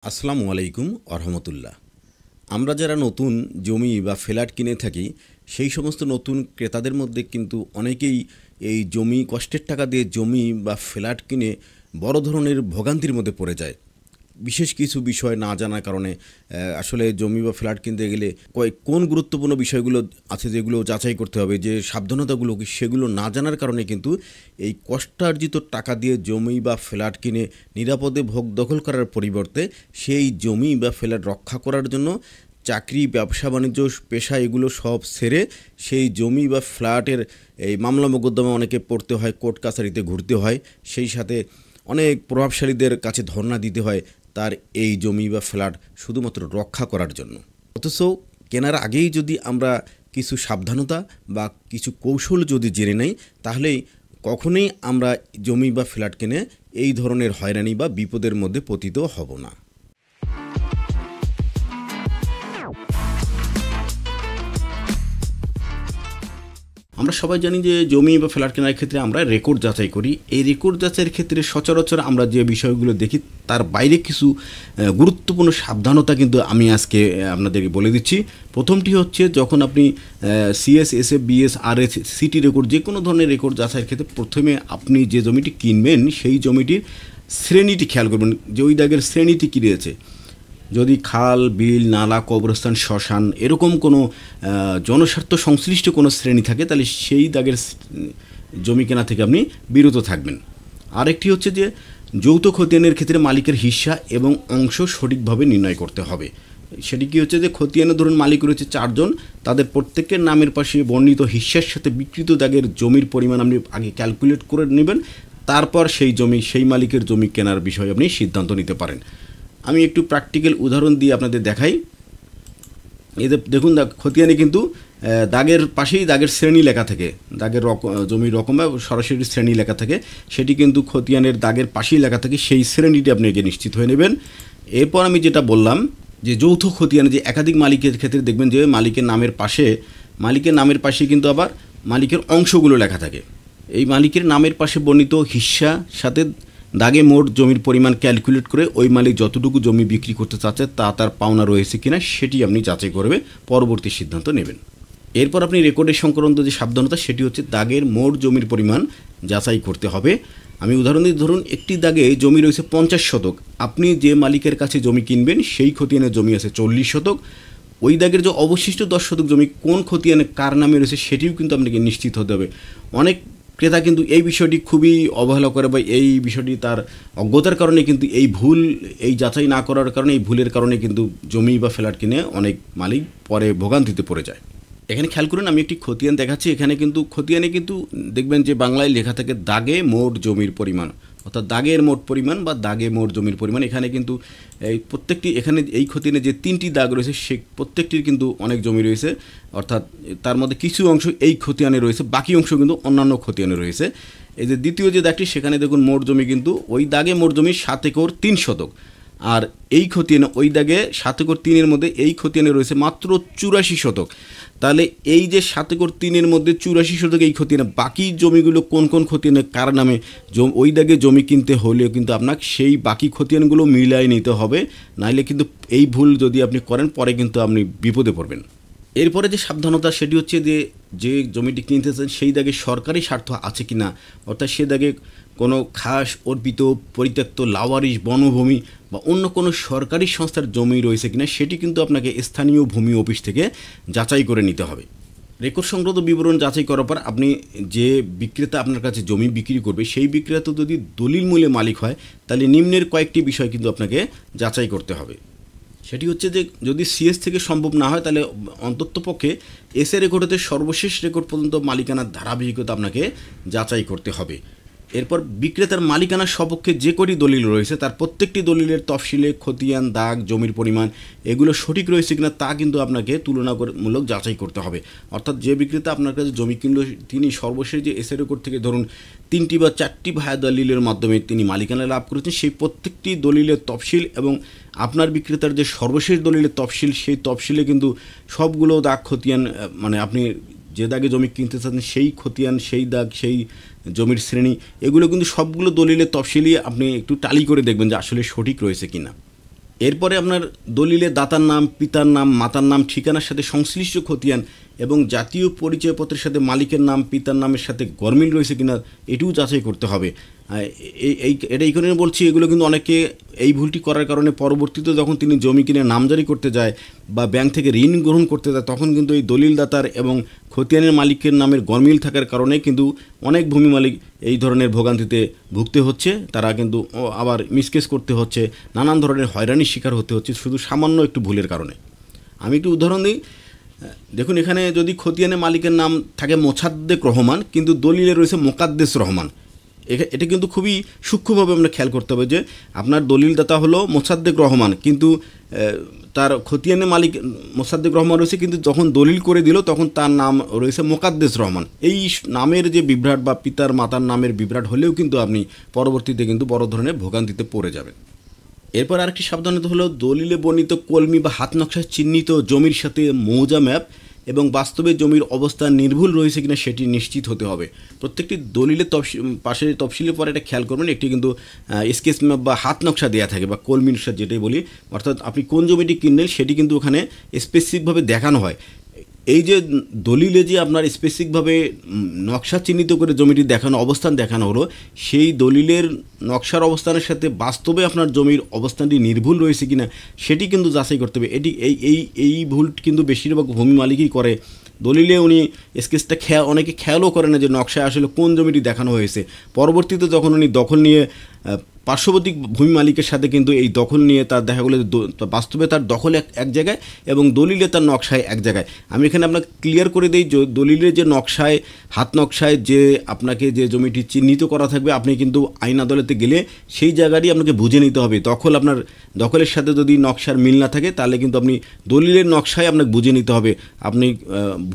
আসসালামু আলাইকুম আরহামতুল্লাহ। আমরা যারা নতুন জমি বা ফ্ল্যাট কিনে থাকি সেই সমস্ত নতুন ক্রেতাদের মধ্যে কিন্তু অনেকেই এই জমি কষ্টের টাকা দিয়ে জমি বা ফ্ল্যাট কিনে বড় ধরনের ভোগান্তির মধ্যে পড়ে যায়। বিশেষ কিছু বিষয় না জানার কারণে আসলে জমি বা ফ্ল্যাট কিনতে গেলে কোন গুরুত্বপূর্ণ বিষয়গুলো আছে যেগুলো যাচাই করতে হবে, যে সাবধানতাগুলো সেগুলো না জানার কারণে কিন্তু এই কষ্টার্জিত টাকা দিয়ে জমি বা ফ্ল্যাট কিনে নিরাপদে ভোগ দখল করার পরিবর্তে সেই জমি বা ফ্ল্যাট রক্ষা করার জন্য চাকরি, ব্যবসা বাণিজ্য, পেশা এগুলো সব ছেড়ে সেই জমি বা ফ্ল্যাটের এই মামলা মোকদ্দমা অনেকে পড়তে হয়, কোর্ট কাছারিতে ঘুরতে হয়, সেই সাথে অনেক প্রভাবশালীদের কাছে ধর্ণা দিতে হয় তার এই জমি বা ফ্ল্যাট শুধুমাত্র রক্ষা করার জন্য। অথচ কেনার আগেই যদি আমরা কিছু সাবধানতা বা কিছু কৌশল যদি জেনে নেই, তাহলেই কখনোই আমরা জমি বা ফ্ল্যাট কিনে এই ধরনের হয়রানি বা বিপদের মধ্যে পতিত হব না। আমরা সবাই জানি যে জমি বা ফ্ল্যাট কেনার ক্ষেত্রে আমরা রেকর্ড যাচাই করি। এই রেকর্ড যাচাইয়ের ক্ষেত্রে সচরাচর আমরা যে বিষয়গুলো দেখি তার বাইরে কিছু গুরুত্বপূর্ণ সাবধানতা কিন্তু আমি আজকে আপনাদেরকে বলে দিচ্ছি। প্রথমটি হচ্ছে, যখন আপনি CS, SF, BS, RS, city record যে কোনো ধরনের রেকর্ড যাচাইয়ের ক্ষেত্রে প্রথমে আপনি যে জমিটি কিনবেন সেই জমিটির শ্রেণীটি খেয়াল করবেন, যে ওই দাগের শ্রেণীটি কী রয়েছে। যদি খাল, বিল, নালা, কবরস্থান, শ্মশান এরকম কোনো জনস্বার্থ সংশ্লিষ্ট কোনো শ্রেণী থাকে, তাহলে সেই দাগের জমি কেনা থেকে আপনি বিরত থাকবেন। আরেকটি হচ্ছে যে যৌথ খতিয়ানের ক্ষেত্রে মালিকের হিস্সা এবং অংশ সঠিকভাবে নির্ণয় করতে হবে। সেটি কী হচ্ছে যে খতিয়ানে ধরুন মালিক রয়েছে 4 জন, তাদের প্রত্যেকের নামের পাশে বর্ণিত হিস্সার সাথে বিকৃত দাগের জমির পরিমাণ আপনি আগে ক্যালকুলেট করে নেবেন, তারপর সেই জমি, সেই মালিকের জমি কেনার বিষয়ে আপনি সিদ্ধান্ত নিতে পারেন। আমি একটু প্র্যাকটিক্যাল উদাহরণ দিয়ে আপনাদের দেখাই। এতে দেখুন, খতিয়ানে কিন্তু দাগের পাশেই দাগের শ্রেণী লেখা থাকে, দাগের জমির রকম বা সরাসরি শ্রেণী লেখা থাকে, সেটি কিন্তু খতিয়ানের দাগের পাশেই লেখা থাকে, সেই শ্রেণীটি আপনি আগে নিশ্চিত হয়ে নেবেন। এরপর আমি যেটা বললাম যে যৌথ খতিয়ানে যে একাধিক মালিকের ক্ষেত্রে দেখবেন যে মালিকের নামের পাশে কিন্তু আবার মালিকের অংশগুলো লেখা থাকে। এই মালিকের নামের পাশে বর্ণিত হিস্সা সাথে দাগে মোট জমির পরিমাণ ক্যালকুলেট করে ওই মালিক যতটুকু জমি বিক্রি করতে চাচ্ছে তা তার পাওনা রয়েছে কিনা সেটি আপনি যাচাই করবে, পরবর্তী সিদ্ধান্ত নেবেন। এরপর আপনি রেকর্ডের সংক্রান্ত যে সাবধানতা, সেটি হচ্ছে দাগের মোট জমির পরিমাণ যাচাই করতে হবে। আমি উদাহরণ দিই, ধরুন একটি দাগে জমি রয়েছে 50 শতক, আপনি যে মালিকের কাছে জমি কিনবেন সেই খতিয়ানের জমি আছে 40 শতক, ওই দাগের যে অবশিষ্ট 10 শতক জমি কোন খতিয়ানে কার নামে রয়েছে সেটিও কিন্তু আপনাকে নিশ্চিত হতে হবে। অনেক ক্রেতা কিন্তু এই বিষয়টি খুবই অবহেলা করে, বা এই বিষয়টি তার অজ্ঞতার কারণে কিন্তু এই যাচাই না করার কারণে, এই ভুলের কারণে কিন্তু জমি বা ফ্ল্যাট কিনে অনেক মালিক পরে ভোগান্তিতে পড়ে যায়। এখানে খেয়াল করুন, আমি একটি খতিয়ান দেখাচ্ছি। খতিয়ানে কিন্তু দেখবেন যে বাংলায় লেখা থাকে দাগে মোট জমির পরিমাণ, অর্থাৎ দাগের মোট পরিমাণ বা দাগে মোট জমির পরিমাণ। এখানে কিন্তু এই খতিয়ানে যে 3টি দাগ রয়েছে সে প্রত্যেকটির কিন্তু অনেক জমি রয়েছে, অর্থাৎ তার মধ্যে কিছু অংশ এই খতিয়ানে রয়েছে, বাকি অংশ কিন্তু অন্যান্য খতিয়ানে রয়েছে। এই যে দ্বিতীয় যে দাগটি, সেখানে দেখুন মোট জমি কিন্তু ওই দাগে মোট জমি 7 একর 3 শতক, আর এই খতিয়ানে ওই দাগে 7 একর 3-এর মধ্যে এই খতিয়ানে রয়েছে মাত্র 84 শতক। তাহলে এই যে 7 একর 3-এর মধ্যে 84 শতক এই খতিয়ানে, বাকি জমিগুলো কোন কোন খতিয়ানে কার নামে, ওই দাগে জমি কিনতে হলেও কিন্তু আপনাকে সেই বাকি খতিয়ানগুলো মিলাই নিতে হবে, নাইলে কিন্তু এই ভুল যদি আপনি করেন পরে কিন্তু আপনি বিপদে পড়বেন। এরপরে যে সাবধানতা, সেটি হচ্ছে যে জমিটি কিনতেছেন সেই দাগে সরকারি স্বার্থ আছে কি না, অর্থাৎ সে দাগে কোনো খাস, অর্পিত, পরিত্যক্ত, লাওয়ারিশ, বনভূমি বা অন্য কোনো সরকারি সংস্থার জমি রয়েছে কিনা সেটি কিন্তু আপনাকে স্থানীয় ভূমি অফিস থেকে যাচাই করে নিতে হবে। রেকর্ড সংক্রান্ত বিবরণ যাচাই করার পর আপনি যে বিক্রেতা আপনার কাছে জমি বিক্রি করবে সেই বিক্রেতা যদি দলিল মূল্যে মালিক হয়, তাহলে নিম্নের কয়েকটি বিষয় কিন্তু আপনাকে যাচাই করতে হবে। সেটি হচ্ছে যে যদি সিএস থেকে সম্ভব না হয়, তাহলে অন্ততপক্ষে এসএ রেকর্ডেতে সর্বশেষ রেকর্ড পর্যন্ত মালিকানার ধারাবাহিকতা আপনাকে যাচাই করতে হবে। এরপর বিক্রেতার মালিকানার সপক্ষে যে কটি দলিল রয়েছে তার প্রত্যেকটি দলিলের তফসিলে খতিয়ান, দাগ, জমির পরিমাণ এগুলো সঠিক রয়েছে কিনা তা কিন্তু আপনাকে তুলনামূলক যাচাই করতে হবে। অর্থাৎ যে বিক্রেতা আপনার কাছে জমি কিনলো তিনি সর্বশেষ যে এসএ রেকর্ড থেকে ধরুন 3টি বা 4টি ভায়া দলিলের মাধ্যমে তিনি মালিকানা লাভ করেছেন, সেই প্রত্যেকটি দলিলের তফসিল এবং আপনার বিক্রেতার যে সর্বশেষ দলিলের তফসিল, সেই তফসিলে কিন্তু সবগুলো দাগ, খতিয়ান, মানে আপনি যে দাগে জমি কিনতে চাচ্ছেন সেই খতিয়ান, সেই দাগ, সেই জমির শ্রেণী এগুলো কিন্তু সবগুলো দলিলের তফসিলই আপনি একটু টালি করে দেখবেন যে আসলে সঠিক রয়েছে কিনা। এরপরে আপনার দলিলে দাতার নাম, পিতার নাম, মাতার নাম, ঠিকানার সাথে সংশ্লিষ্ট খতিয়ান এবং জাতীয় পরিচয়পত্রের সাথে মালিকের নাম, পিতার নামের সাথে গরমিল রয়েছে কিনা এটিও যাচাই করতে হবে। এটা এই কারণে বলছি, এগুলো কিন্তু অনেকে এই ভুলটি করার কারণে পরবর্তীতে যখন তিনি জমি কিনে নামজারি করতে যায় বা ব্যাংক থেকে ঋণ গ্রহণ করতে যায়, তখন কিন্তু এই দলিলদাতার এবং খতিয়ানের মালিকের নামের গরমিল থাকার কারণে কিন্তু অনেক ভূমি মালিক এই ধরনের ভোগান্তিতে ভুগতে হচ্ছে। তারা কিন্তু আবার মিসকেস করতে হচ্ছে, নানান ধরনের হয়রানির শিকার হতে হচ্ছে শুধু সামান্য একটু ভুলের কারণে। আমি একটু উদাহরণ দিই। দেখুন, এখানে যদি খতিয়ানের মালিকের নাম থাকে মোছাদ্দেক রহমান কিন্তু দলিলে রয়েছে মোকাদ্দেস রহমান, এটা কিন্তু খুবই সূক্ষ্মভাবে আমরা খেয়াল করতে হবে যে আপনার দলিলদাতা হলো মোছাদ্দেক রহমান কিন্তু তার খতিয়ানের মালিক মোছাদ্দেক রহমান রয়েছে, কিন্তু যখন দলিল করে দিল তখন তার নাম রয়েছে মোকাদ্দেস রহমান। এই নামের যে বিভ্রাট বা পিতার মাতার নামের বিভ্রাট হলেও কিন্তু আপনি পরবর্তীতে কিন্তু বড় ধরনের ভোগান্তিতে পড়ে যাবেন। এরপর আরেকটি সাবধানতা হলো, দলিলে বর্ণিত কলমি বা হাত নকশায় চিহ্নিত জমির সাথে মৌজা ম্যাপ এবং বাস্তবে জমির অবস্থান নির্ভুল রয়েছে কিনা সেটি নিশ্চিত হতে হবে। প্রত্যেকটি দলিলের পাশে তফসিলের পরে এটা খেয়াল করবেন, একটি কিন্তু স্কেচ ম্যাপ বা হাত নকশা দেওয়া থাকে বা কলমির সাথে যেটাই বলি, অর্থাৎ আপনি কোন জমিটি কিনলেন সেটি কিন্তু ওখানে স্পেসিফিকভাবে দেখানো হয়। এই যে দলিলে যে আপনার স্পেসিফিকভাবে নকশা চিহ্নিত করে জমিটি দেখানো অবস্থান দেখানো হলো, সেই দলিলের নকশার অবস্থানের সাথে বাস্তবে আপনার জমির অবস্থানটি নির্ভুল রয়েছে কিনা সেটি কিন্তু যাচাই করতে হবে। এটি এই ভুল কিন্তু বেশিরভাগ ভূমি মালিকই করে। দলিলে উনি স্কেচটা অনেকে খেয়ালও করে না যে নকশায় আসলে কোন জমিটি দেখানো হয়েছে। পরবর্তীতে যখন উনি দখল নিয়ে পার্শ্ববর্তী ভূমি মালিকের সাথে কিন্তু এই দখল নিয়ে তার দেখা গেলো বাস্তবে তার দখল এক জায়গায় এবং দলিলে তার নকশায় এক জায়গায়। আমি এখানে আপনাকে ক্লিয়ার করে দিই, দলিলের যে নকশায় হাত নকশায় যে আপনাকে যে জমিটি চিহ্নিত করা থাকবে, আপনি কিন্তু আইন আদালতে গেলে সেই জায়গাটি আপনাকে বুঝে নিতে হবে। আপনার দখলের সাথে যদি নকশার মিল না থাকে তাহলে কিন্তু আপনি দলিলের নকশায় আপনাকে বুঝে নিতে হবে। আপনি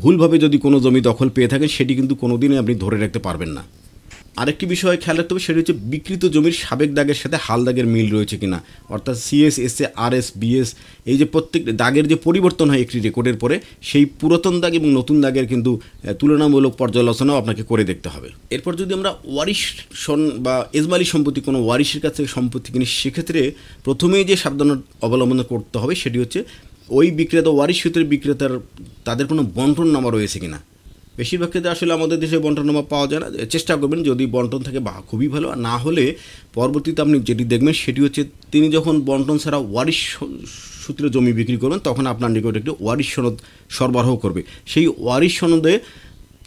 ভুলভাবে যদি কোনো জমি দখল পেয়ে থাকেন সেটি কিন্তু কোনোদিনই আপনি ধরে রাখতে পারবেন না। আরেকটি বিষয় খেয়াল রাখতে হবে, সেটি হচ্ছে বিকৃত জমির সাবেক দাগের সাথে হাল দাগের মিল রয়েছে কিনা, অর্থাৎ সিএস, এসএ, আরএস, বিএস, এই যে প্রত্যেক দাগের যে পরিবর্তন হয় একটি রেকর্ডের পরে, সেই পুরাতন দাগ এবং নতুন দাগের কিন্তু তুলনামূলক পর্যালোচনাও আপনাকে করে দেখতে হবে। এরপর যদি আমরা ওয়ারিশ বা এজমালি সম্পত্তি কোনো ওয়ারিশের কাছ থেকে সম্পত্তি কিনি, সেক্ষেত্রে প্রথমেই যে সাবধানতা অবলম্বন করতে হবে সেটি হচ্ছে ওই বিক্রেতা ওয়ারিশ সূত্রের বিক্রেতার তাদের কোনো বন্টন নামা রয়েছে কিনা। বেশিরভাগ ক্ষেত্রে আসলে আমাদের দেশে বন্টননামা পাওয়া যায় না। চেষ্টা করবেন যদি বন্টন থাকে বা খুবই ভালো, আর না হলে পরবর্তীতে আপনি যেটি দেখবেন সেটি হচ্ছে তিনি যখন বন্টন ছাড়া ওয়ারিশ সূত্রে জমি বিক্রি করবেন তখন আপনার নিকট একটি ওয়ারিশ সনদ সরবরাহ করবে। সেই ওয়ারিশ সনদে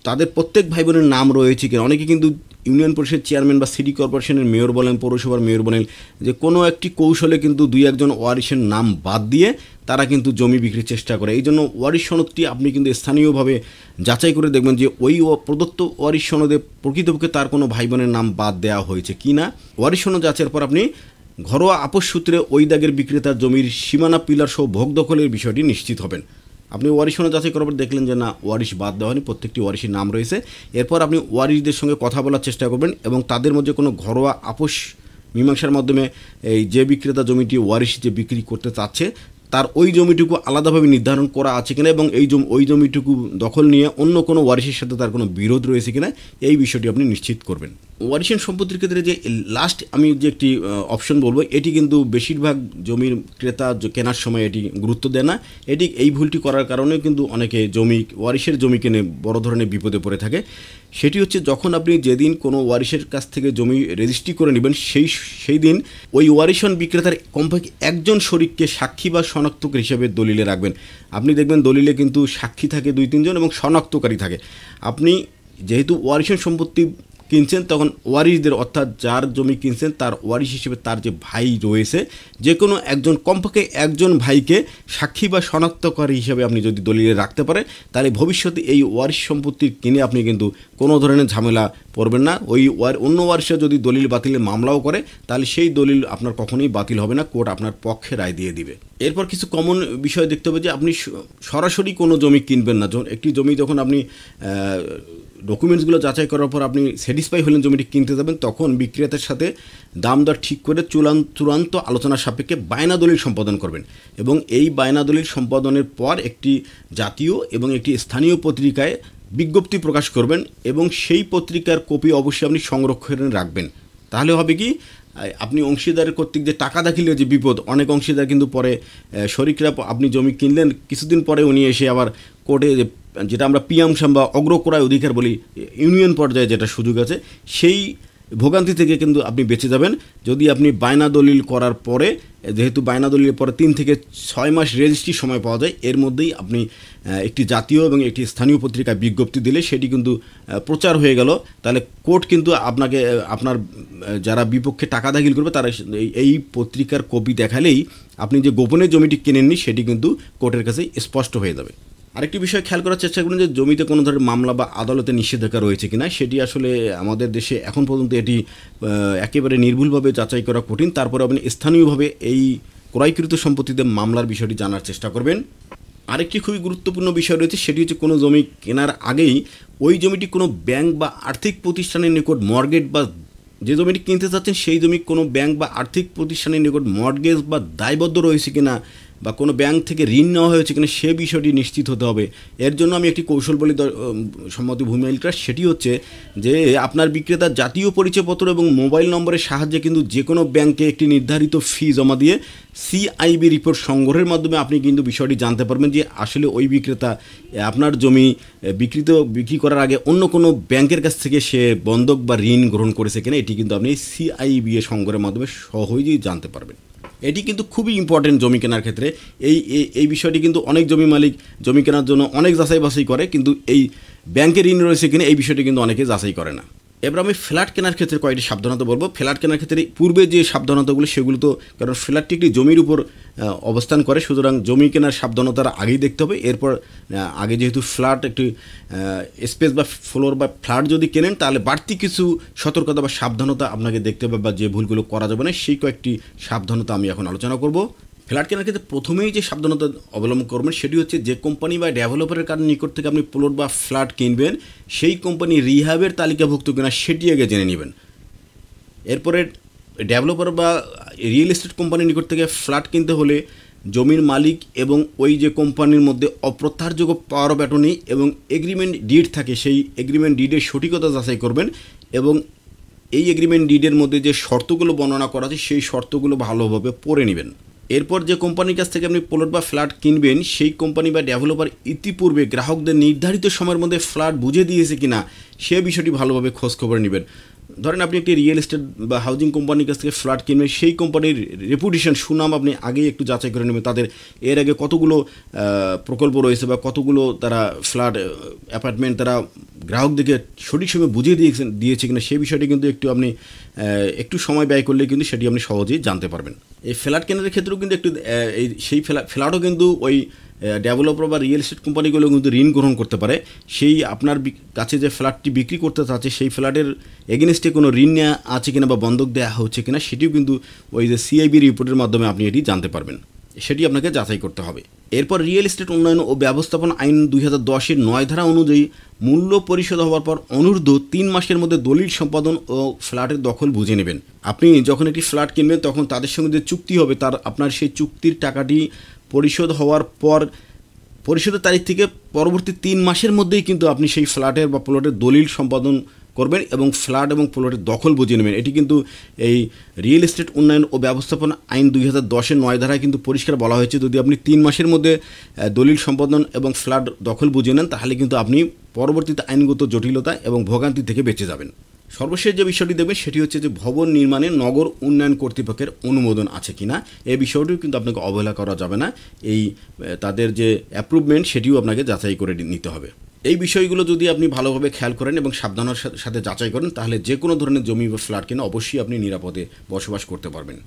তাদের প্রত্যেক ভাই বোনের নাম রয়েছে কিনা। অনেকে কিন্তু ইউনিয়ন পরিষদ চেয়ারম্যান বা সিটি কর্পোরেশনের মেয়র বলেন, পৌরসভার মেয়র বলেন, যে কোনো একটি কৌশলে কিন্তু দুই একজন ওয়ারিশের নাম বাদ দিয়ে তারা কিন্তু জমি বিক্রির চেষ্টা করে। এই জন্য ওয়ারিশ সনদটি আপনি কিন্তু স্থানীয়ভাবে যাচাই করে দেখবেন যে ওই প্রদত্ত ওয়ারিশ সনদে প্রকৃতপক্ষে তার কোনো ভাই বোনের নাম বাদ দেওয়া হয়েছে কি না। ওয়ারিশ সনদ যাচাইয়ের পর আপনি ঘরোয়া আপোষ সূত্রে ওই দাগের বিক্রেতার জমির সীমানা পিলার সহ ভোগ দখলের বিষয়টি নিশ্চিত হবেন। আপনি ওয়ারিশ সনদ যাচাই করার পর দেখলেন যে না, ওয়ারিশ বাদ দেওয়া হয়নি, প্রত্যেকটি ওয়ারিশের নাম রয়েছে। এরপর আপনি ওয়ারিশদের সঙ্গে কথা বলার চেষ্টা করবেন এবং তাদের মধ্যে কোনো ঘরোয়া আপোষ মীমাংসার মাধ্যমে এই যে বিক্রেতা জমিটি ওয়ারিশ যে বিক্রি করতে চাচ্ছে তার ওই জমিটুকু আলাদাভাবে নির্ধারণ করা আছে কিনা এবং ওই জমিটুকু দখল নিয়ে অন্য কোনো ওয়ারিশের সাথে তার কোনো বিরোধ রয়েছে কিনা এই বিষয়টি আপনি নিশ্চিত করবেন। ওয়ারিশের সম্পত্তির ক্ষেত্রে যে লাস্ট আমি যে একটি অপশন বলবো, এটি কিন্তু বেশিরভাগ জমির ক্রেতা কেনার সময় এটি গুরুত্ব দেয় না। এই ভুলটি করার কারণে কিন্তু অনেকে ওয়ারিশের জমি কিনে বড় ধরনের বিপদে পড়ে থাকে। সেটি হচ্ছে যখন আপনি যেদিন কোনো ওয়ারিশের কাছ থেকে জমি রেজিস্ট্রি করে নেবেন সেই দিন ওই ওয়ারিশন বিক্রেতার কমপক্ষে একজন শরিককে সাক্ষী বা শনাক্তকারী হিসেবে দলিলে রাখবেন। আপনি দেখবেন দলিলে কিন্তু সাক্ষী থাকে 2-3 জন এবং শনাক্তকারী থাকে। আপনি যেহেতু ওয়ারিশন সম্পত্তি কিনছেন তখন ওয়ারিশদের অর্থাৎ যার জমি কিনছেন তার ওয়ারিশ হিসেবে তার যে ভাই রয়েছে যে কোনো একজন কমপক্ষে একজন ভাইকে সাক্ষী বা শনাক্তকারী হিসেবে আপনি যদি দলিলে রাখতে পারেন তাহলে ভবিষ্যতে এই ওয়ারিশ সম্পত্তি কিনে আপনি কিন্তু কোনো ধরনের ঝামেলা পড়বেন না। অন্য ওয়ারিশরা যদি দলিল বাতিলের মামলাও করে তাহলে সেই দলিল আপনার কখনোই বাতিল হবে না, কোর্ট আপনার পক্ষে রায় দিয়ে দিবে। এরপর কিছু কমন বিষয় দেখতে হবে যে আপনি সরাসরি কোনো জমি কিনবেন না। একটি জমি যখন আপনি ডকুমেন্টসগুলো যাচাই করার পর আপনি স্যাটিসফাই হলেন জমিটি কিনতে যাবেন, তখন বিক্রেতার সাথে দাম দর ঠিক করে চূড়ান্ত আলোচনার সাপেক্ষে বায়না দলিল সম্পাদন করবেন এবং এই বায়না দলিল সম্পাদনের পর একটি জাতীয় এবং একটি স্থানীয় পত্রিকায় বিজ্ঞপ্তি প্রকাশ করবেন এবং সেই পত্রিকার কপি অবশ্যই আপনি সংরক্ষণে রাখবেন। তাহলে হবে কি, আপনি অংশীদারের কর্তৃক যে টাকা দাখিলের যে বিপদ, অনেক অংশীদার কিন্তু পরে শরিকরা আপনি জমি কিনলেন, কিছুদিন পরে উনি এসে আবার কোর্টে, যেটা আমরা পিয়ামসাম বা অগ্রক্রয় অধিকার বলি, ইউনিয়ন পর্যায়ে যেটা সুযোগ আছে, সেই ভোগান্তি থেকে কিন্তু আপনি বেঁচে যাবেন যদি আপনি বায়না দলিল করার পরে, যেহেতু বায়না দলিলের পরে 3 থেকে 6 মাস রেজিস্ট্রি সময় পাওয়া যায়, এর মধ্যেই আপনি একটি জাতীয় এবং একটি স্থানীয় পত্রিকায় বিজ্ঞপ্তি দিলে সেটি কিন্তু প্রচার হয়ে গেল, তাহলে কোর্ট কিন্তু আপনাকে, আপনার যারা বিপক্ষে টাকা দাখিল করবে তারা এই পত্রিকার কপি দেখালেই আপনি যে গোপনে জমিটি কেনেননি সেটি কিন্তু কোর্টের কাছে স্পষ্ট হয়ে যাবে। আরেকটি বিষয় খেয়াল করার চেষ্টা করুন যে জমিতে কোনো ধরনের মামলা বা আদালতে নিষেধাজ্ঞা রয়েছে কিনা। সেটি আসলে আমাদের দেশে এখন পর্যন্ত এটি একেবারে নির্ভুলভাবে যাচাই করা কঠিন। তারপরে আপনি স্থানীয়ভাবে এই ক্রয়কৃত সম্পত্তিতে মামলার বিষয়টি জানার চেষ্টা করবেন। আরেকটি খুবই গুরুত্বপূর্ণ বিষয় রয়েছে, সেটি হচ্ছে কোনো জমি কেনার আগেই ওই জমিটি কোনো ব্যাংক বা আর্থিক প্রতিষ্ঠানের নিকট মর্গেজ, বা যে জমিটি কিনতে চাচ্ছেন সেই জমি কোনো ব্যাংক বা আর্থিক প্রতিষ্ঠানের নিকট মর্গেজ বা দায়বদ্ধ রয়েছে কিনা, বা কোনো ব্যাংক থেকে ঋণ নেওয়া হয়েছে কিনা সে বিষয়টি নিশ্চিত হতে হবে। এর জন্য আমি একটি কৌশল বলি সম্মতি ভূমি মালিকরা, সেটি হচ্ছে যে আপনার বিক্রেতার জাতীয় পরিচয়পত্র এবং মোবাইল নম্বরের সাহায্যে কিন্তু যে কোনো ব্যাংকে একটি নির্ধারিত ফি জমা দিয়ে সিআইবি রিপোর্ট সংগ্রহের মাধ্যমে আপনি কিন্তু বিষয়টি জানতে পারবেন যে আসলে ওই বিক্রেতা আপনার জমি বিক্রি করার আগে অন্য কোনো ব্যাংকের কাছ থেকে সে বন্ধক বা ঋণ গ্রহণ করেছে কিনা। এটি কিন্তু আপনি সিআইবি সংগ্রহের মাধ্যমে সহজেই জানতে পারবেন। এটি কিন্তু খুবই ইম্পর্টেন্ট জমি কেনার ক্ষেত্রে। এই বিষয়টি কিন্তু অনেক জমি মালিক জমি কেনার জন্য অনেক যাচাই বাছাই করে, কিন্তু এই ব্যাংকের ঋণ রয়েছে কিনা এই বিষয়টি কিন্তু অনেকে যাচাই করে না। এবার আমি ফ্ল্যাট কেনার ক্ষেত্রে কয়েকটি সাবধানতা বলবো। ফ্ল্যাট কেনার ক্ষেত্রে পূর্বে যে সাবধানতাগুলো সেগুলো তো, কারণ ফ্ল্যাটটি একটি জমির উপর অবস্থান করে, সুতরাং জমি কেনার সাবধানতাটা আগেই দেখতে হবে। এরপর আগে যেহেতু ফ্ল্যাট একটি স্পেস বা ফ্লোর বা ফ্ল্যাট যদি কেনেন তাহলে বাড়তি কিছু সতর্কতা বা সাবধানতা আপনাকে দেখতে হবে, বা যে ভুলগুলো করা যাবে না সেই কয়েকটি সাবধানতা আমি এখন আলোচনা করব। ফ্ল্যাট কেনার ক্ষেত্রে প্রথমেই যে সাবধানতা অবলম্বন করবেন সেটি হচ্ছে যে কোম্পানি বা ডেভেলপারের কারণ নিকট থেকে আপনি প্লট বা ফ্ল্যাট কিনবেন সেই কোম্পানি রিহ্যাবের তালিকাভুক্ত কিনা সেটি আগে জেনে নেবেন। এরপরে ডেভেলপার বা রিয়েল এস্টেট কোম্পানির নিকট থেকে ফ্ল্যাট কিনতে হলে জমির মালিক এবং ওই যে কোম্পানির মধ্যে অপ্রত্যাহারযোগ্য পাওয়ার অফ অ্যাটর্নি এবং এগ্রিমেন্ট ডিড থাকে, সেই এগ্রিমেন্ট ডিডের সঠিকতা যাচাই করবেন এবং এই এগ্রিমেন্ট ডিডের মধ্যে যে শর্তগুলো বর্ণনা করা আছে সেই শর্তগুলো ভালোভাবে পড়ে নেবেন। এরপর যে কোম্পানির কাছ থেকে আপনি প্লট বা ফ্ল্যাট কিনবেন সেই কোম্পানি বা ডেভেলপার ইতিপূর্বে গ্রাহকদের নির্ধারিত সময়ের মধ্যে ফ্ল্যাট বুঝে দিয়েছে কিনা সে বিষয়টি ভালোভাবে খোঁজখবর নেবেন। ধরেন আপনি একটি রিয়েল এস্টেট বা হাউজিং কোম্পানির কাছ থেকে ফ্ল্যাট কিনবেন, সেই কোম্পানির রেপুটেশন সুনাম আপনি আগেই একটু যাচাই করে নেবেন। তাদের এর আগে কতগুলো প্রকল্প রয়েছে বা কতগুলো তারা ফ্ল্যাট অ্যাপার্টমেন্ট তারা গ্রাহকদেরকে সঠিক সময় বুঝিয়ে দিয়েছে কিনা সেই বিষয়টি কিন্তু আপনি একটু সময় ব্যয় করলে কিন্তু সেটি আপনি সহজেই জানতে পারবেন। এই ফ্ল্যাট কেনার ক্ষেত্রেও কিন্তু একটু সেই ফ্ল্যাটও কিন্তু ওই ডেভেলপার বা রিয়েল এস্টেট কোম্পানিগুলো কিন্তু ঋণ গ্রহণ করতে পারে। সেই আপনার কাছে যে ফ্ল্যাটটি বিক্রি করতে চাচ্ছে সেই ফ্ল্যাটের এগেনস্টে কোনো ঋণ নেওয়া আছে কিনা বা বন্ধক দেওয়া হচ্ছে কিনা সেটিও কিন্তু ওই যে সিআইবি রিপোর্টের মাধ্যমে আপনি এটি জানতে পারবেন, সেটি আপনাকে যাচাই করতে হবে। এরপর রিয়েল এস্টেট উন্নয়ন ও ব্যবস্থাপনা আইন 2010-এর 9 ধারা অনুযায়ী মূল্য পরিশোধ হওয়ার পর অনূর্ধ্ব 3 মাসের মধ্যে দলিল সম্পাদন ও ফ্ল্যাটের দখল বুঝে নেবেন। আপনি যখন একটি ফ্ল্যাট কিনবেন তখন তাদের সঙ্গে যে চুক্তি হবে আপনার সেই চুক্তির টাকাটি পরিশোধ হওয়ার পর পরিশোধের তারিখ থেকে পরবর্তী 3 মাসের মধ্যেই কিন্তু আপনি সেই ফ্ল্যাটের বা প্লটের দলিল সম্পাদন করবেন এবং ফ্ল্যাট এবং প্লটের দখল বুঝিয়ে নেবেন। এটি কিন্তু এই রিয়েল এস্টেট উন্নয়ন ও ব্যবস্থাপনা আইন 2010-এর 9 ধারায় কিন্তু পরিষ্কার বলা হয়েছে, যদি আপনি 3 মাসের মধ্যে দলিল সম্পাদন এবং ফ্ল্যাট দখল বুঝিয়ে নেন তাহলে কিন্তু আপনি পরবর্তীতে আইনগত জটিলতা এবং ভোগান্তি থেকে বেঁচে যাবেন। সর্বশেষ যে বিষয়টি দেখবেন সেটি হচ্ছে যে ভবন নির্মাণে নগর উন্নয়ন কর্তৃপক্ষের অনুমোদন আছে কিনা, এই বিষয়টিও কিন্তু আপনাকে অবহেলা করা যাবে না। এই তাদের যে অ্যাপ্রুভমেন্ট সেটিও আপনাকে যাচাই করে নিতে হবে। এই বিষয়গুলো যদি আপনি ভালোভাবে খেয়াল করেন এবং সাবধানতার সাথে যাচাই করেন তাহলে যে কোনো ধরনের জমি বা ফ্ল্যাট কিনা অবশ্যই আপনি নিরাপদে বসবাস করতে পারবেন।